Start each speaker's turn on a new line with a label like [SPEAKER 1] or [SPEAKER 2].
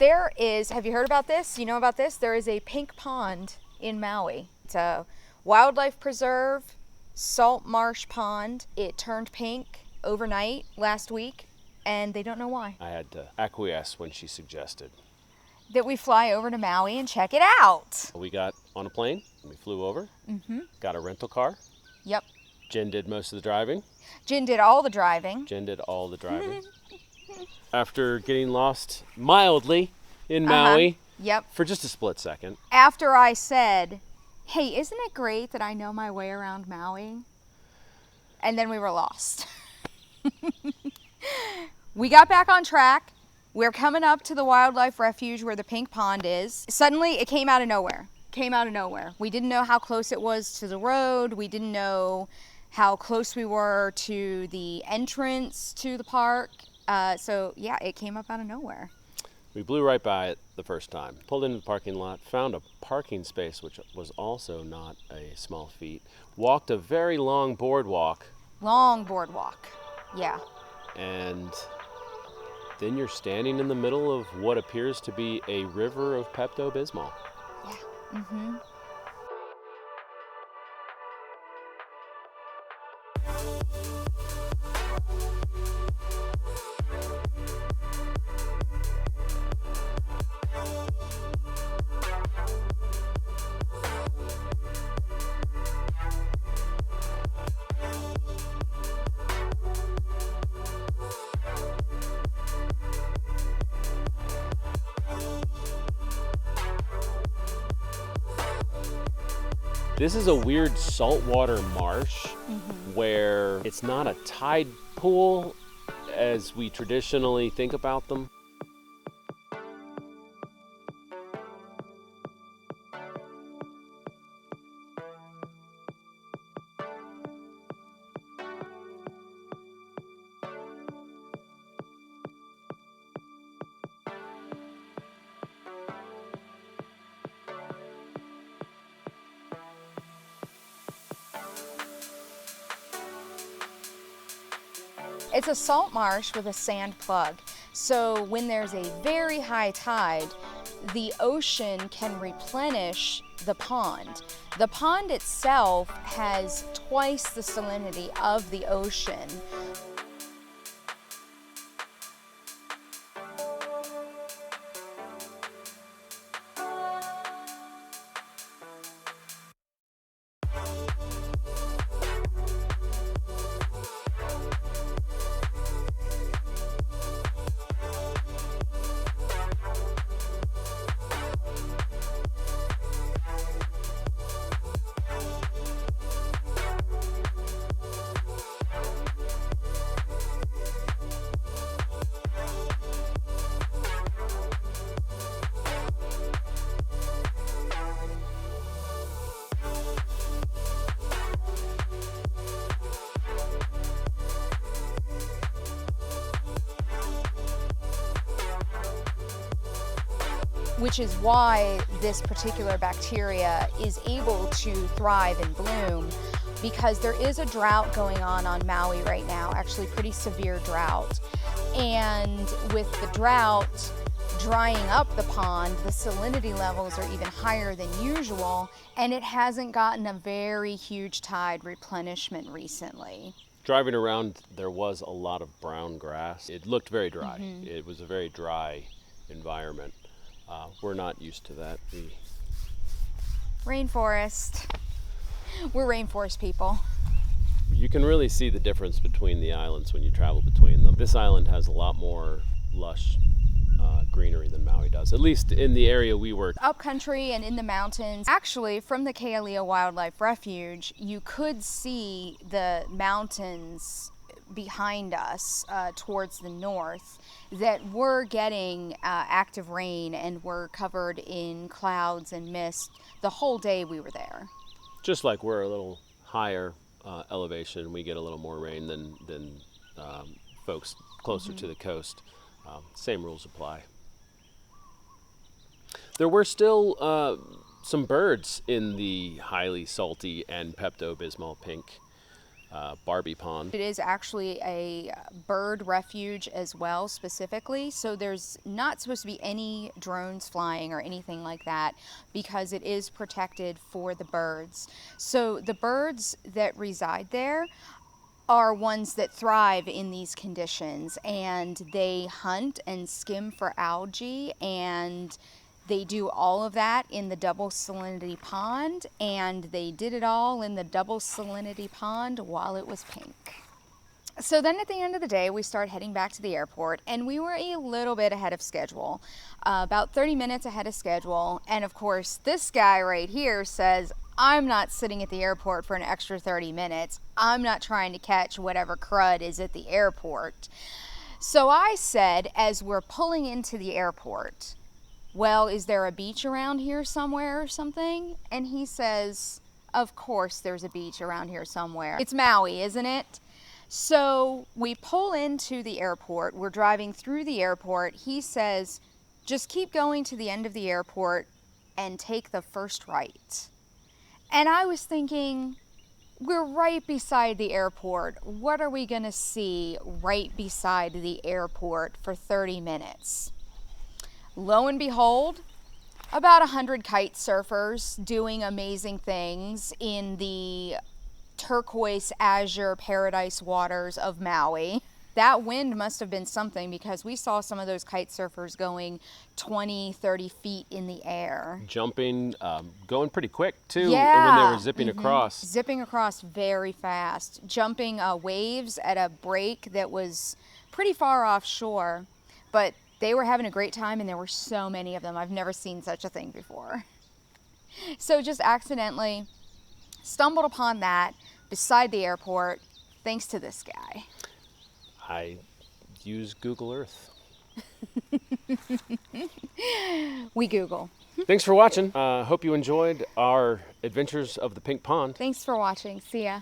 [SPEAKER 1] There is, have you heard about this? You know about this? There is a pink pond in Maui. It's a wildlife preserve, salt marsh pond. It turned pink overnight last week, and they don't know why.
[SPEAKER 2] I had to acquiesce when she suggested.
[SPEAKER 1] That we fly over to Maui and check it out.
[SPEAKER 2] We got on a plane, we flew over, got a rental car.
[SPEAKER 1] Yep.
[SPEAKER 2] Jen did most of the driving.
[SPEAKER 1] Jen did all the driving.
[SPEAKER 2] After getting lost mildly in Maui
[SPEAKER 1] Yep.
[SPEAKER 2] for just a split second.
[SPEAKER 1] After I said, hey, isn't it great that I know my way around Maui? And then we were lost. We got back on track. We're coming up to the wildlife refuge where the pink pond is. Suddenly it came out of nowhere. We didn't know how close it was to the road. We didn't know how close we were to the entrance to the park. So yeah, it came up out of nowhere.
[SPEAKER 2] We blew right by it the first time. Pulled into the parking lot, found a parking space, which was also not a small feat. Walked a very long boardwalk.
[SPEAKER 1] Yeah.
[SPEAKER 2] And then you're standing in the middle of what appears to be a river of Pepto-Bismol.
[SPEAKER 1] Yeah. Mm-hmm.
[SPEAKER 2] This is a weird saltwater marsh where it's not a tide pool as we traditionally think about them.
[SPEAKER 1] It's a salt marsh with a sand plug. So when there's a very high tide, the ocean can replenish the pond. The pond itself has twice the salinity of the ocean. Which is why this particular bacteria is able to thrive and bloom, because there is a drought going on Maui right now, actually pretty severe drought. And with the drought drying up the pond, the salinity levels are even higher than usual, and it hasn't gotten a very huge tide replenishment recently.
[SPEAKER 2] Driving around, there was a lot of brown grass. It looked very dry. It was a very dry environment. We're not used to that.
[SPEAKER 1] Rainforest. We're rainforest people.
[SPEAKER 2] You can really see the difference between the islands when you travel between them. This island has a lot more lush greenery than Maui does, at least in the area we were.
[SPEAKER 1] Upcountry and in the mountains. Actually, from the Kealia Wildlife Refuge, you could see the mountains behind us towards the north that were getting active rain and were covered in clouds and mist the whole day we were there.
[SPEAKER 2] Just like we're a little higher elevation, we get a little more rain than folks closer to the coast. Same rules apply. There were still some birds in the highly salty and Pepto-Bismol pink Barbie Pond.
[SPEAKER 1] It is actually a bird refuge as well, specifically. So there's not supposed to be any drones flying or anything like that because it is protected for the birds. So the birds that reside there are ones that thrive in these conditions, and they hunt and skim for algae, and they do all of that in the double salinity pond, and they did it all in the double salinity pond while it was pink. So then at the end of the day, we started heading back to the airport, and we were a little bit ahead of schedule, about 30 minutes ahead of schedule. And of course, this guy right here says, I'm not sitting at the airport for an extra 30 minutes. I'm not trying to catch whatever crud is at the airport. So I said, as we're pulling into the airport, well, is there a beach around here somewhere or something? And he says, of course there's a beach around here somewhere. It's Maui, isn't it? So we pull into the airport. We're driving through the airport. He says, just keep going to the end of the airport and take the first right. And I was thinking, we're right beside the airport. What are we gonna see right beside the airport for 30 minutes? Lo and behold, about 100 kite surfers doing amazing things in the turquoise azure paradise waters of Maui. That wind must have been something, because we saw some of those kite surfers going 20, 30 feet in the air.
[SPEAKER 2] Jumping, going pretty quick too,
[SPEAKER 1] Yeah.
[SPEAKER 2] when they were zipping across.
[SPEAKER 1] Zipping across very fast. Jumping waves at a break that was pretty far offshore. But they were having a great time, and there were so many of them. I've never seen such a thing before. So just accidentally stumbled upon that beside the airport, thanks to this guy.
[SPEAKER 2] I use Google Earth.
[SPEAKER 1] We Google.
[SPEAKER 2] Thanks for watching. Hope you enjoyed our adventures of the Pink Pond.
[SPEAKER 1] Thanks for watching. See ya.